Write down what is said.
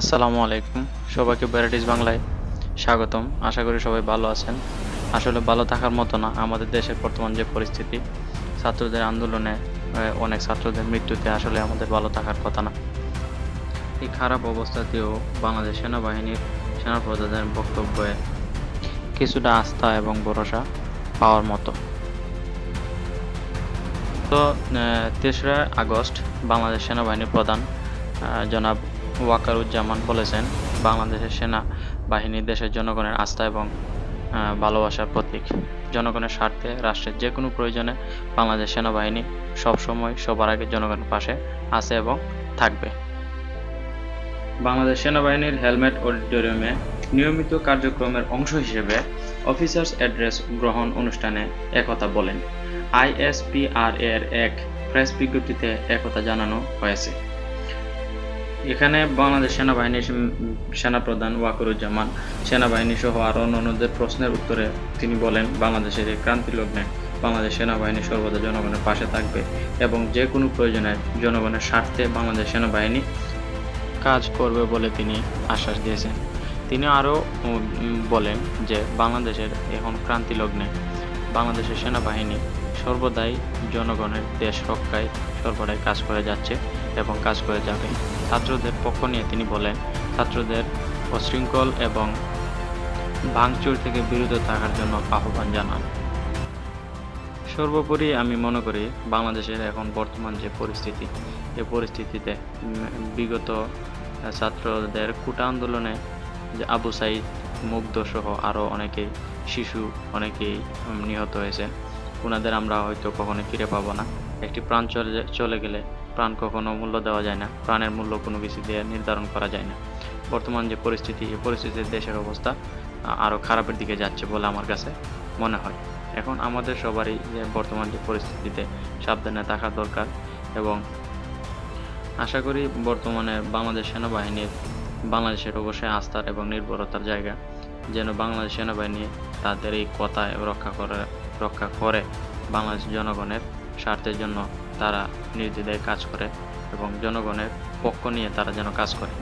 আসসালামু আলাইকুম। সবাইকে ভ্যারাইটিস বাংলায় স্বাগতম। আশা করি সবাই ভালো আছেন। আসলে ভালো থাকার মতো না, আমাদের দেশের বর্তমান যে পরিস্থিতি, ছাত্রদের আন্দোলনে অনেক ছাত্রদের মৃত্যুতে আসলে আমাদের ভালো থাকার কথা না। এই খারাপ অবস্থাতেও বাংলাদেশ সেনাবাহিনীর সেনাপ্রধানের বক্তব্যে কিছুটা আস্থা এবং ভরসা পাওয়ার মতো। তো ৩রা আগস্ট বাংলাদেশ সেনাবাহিনীর প্রধান জনাব ওয়াকারুজ্জামান বলেছেন, বাংলাদেশের সেনাবাহিনী দেশের জনগণের আস্থা এবং ভালোবাসার প্রতীক। জনগণের স্বার্থে রাষ্ট্রের যে কোনো প্রয়োজনে বাংলাদেশ সেনাবাহিনী সবসময় সবার আগে জনগণের পাশে আছে এবং থাকবে। বাংলাদেশ সেনাবাহিনীর হেলমেট অডিটোরিয়ামে নিয়মিত কার্যক্রমের অংশ হিসেবে অফিসার্স অ্যাড্রেস গ্রহণ অনুষ্ঠানে একথা বলেন। আইএসপিআর এর এক প্রেস বিজ্ঞপ্তিতে একথা জানানো হয়েছে। এখানে বাংলাদেশ সেনাবাহিনীর সেনাপ্রধান ওয়াকারুজ্জামান সেনাবাহিনী সহ আরও অন্যান্যদের প্রশ্নের উত্তরে তিনি বলেন, বাংলাদেশের এই ক্রান্তি লগ্নে বাংলাদেশ সেনাবাহিনী সর্বদা জনগণের পাশে থাকবে এবং যে কোনো প্রয়োজনে জনগণের স্বার্থে বাংলাদেশ সেনাবাহিনী কাজ করবে বলে তিনি আশ্বাস দিয়েছেন। তিনি আরও বলেন যে বাংলাদেশের এখন ক্রান্তি লগ্নে বাংলাদেশের সেনাবাহিনী সর্বদাই জনগণের দেশ রক্ষায় সর্বদাই কাজ করে যাচ্ছে এবং কাজ করে যাবে। ছাত্রদের পক্ষ নিয়ে তিনি বলেন, ছাত্রদের অশৃঙ্খল এবং ভাঙচুর থেকে বিরত থাকার জন্য আহ্বান জানান। সর্বোপরি আমি মনে করি বাংলাদেশের এখন বর্তমান যে পরিস্থিতি, এই পরিস্থিতিতে বিগত ছাত্রদের কোটা আন্দোলনে যে আবু সাইদ, মুগ্ধ সহ আরও অনেকেই শিশু অনেকেই নিহত হয়েছে। ওনাদের আমরা হয়তো কখনো ফিরে পাবো না। একটি প্রাণ চলে গেলে প্রাণ কখনো মূল্য দেওয়া যায় না, প্রাণের মূল্য কোনো কিছু দিয়ে নির্ধারণ করা যায় না। বর্তমান যে পরিস্থিতি, এই পরিস্থিতিতে দেশের অবস্থা আরও খারাপের দিকে যাচ্ছে বলে আমার কাছে মনে হয়। এখন আমাদের সবারই যে বর্তমান যে পরিস্থিতিতে সাবধানে থাকা দরকার এবং আশা করি বর্তমানে বাংলাদেশ সেনাবাহিনীর বাংলাদেশের অবশ্যই আস্থার এবং নির্ভরতার জায়গা, যেন বাংলাদেশ সেনাবাহিনী তাদের এই কথা রক্ষা করে বাংলাদেশ জনগণের স্বার্থের জন্য তারা নির্দ্বিধায় কাজ করে এবং জনগণের পক্ষ নিয়ে তারা যেন কাজ করে।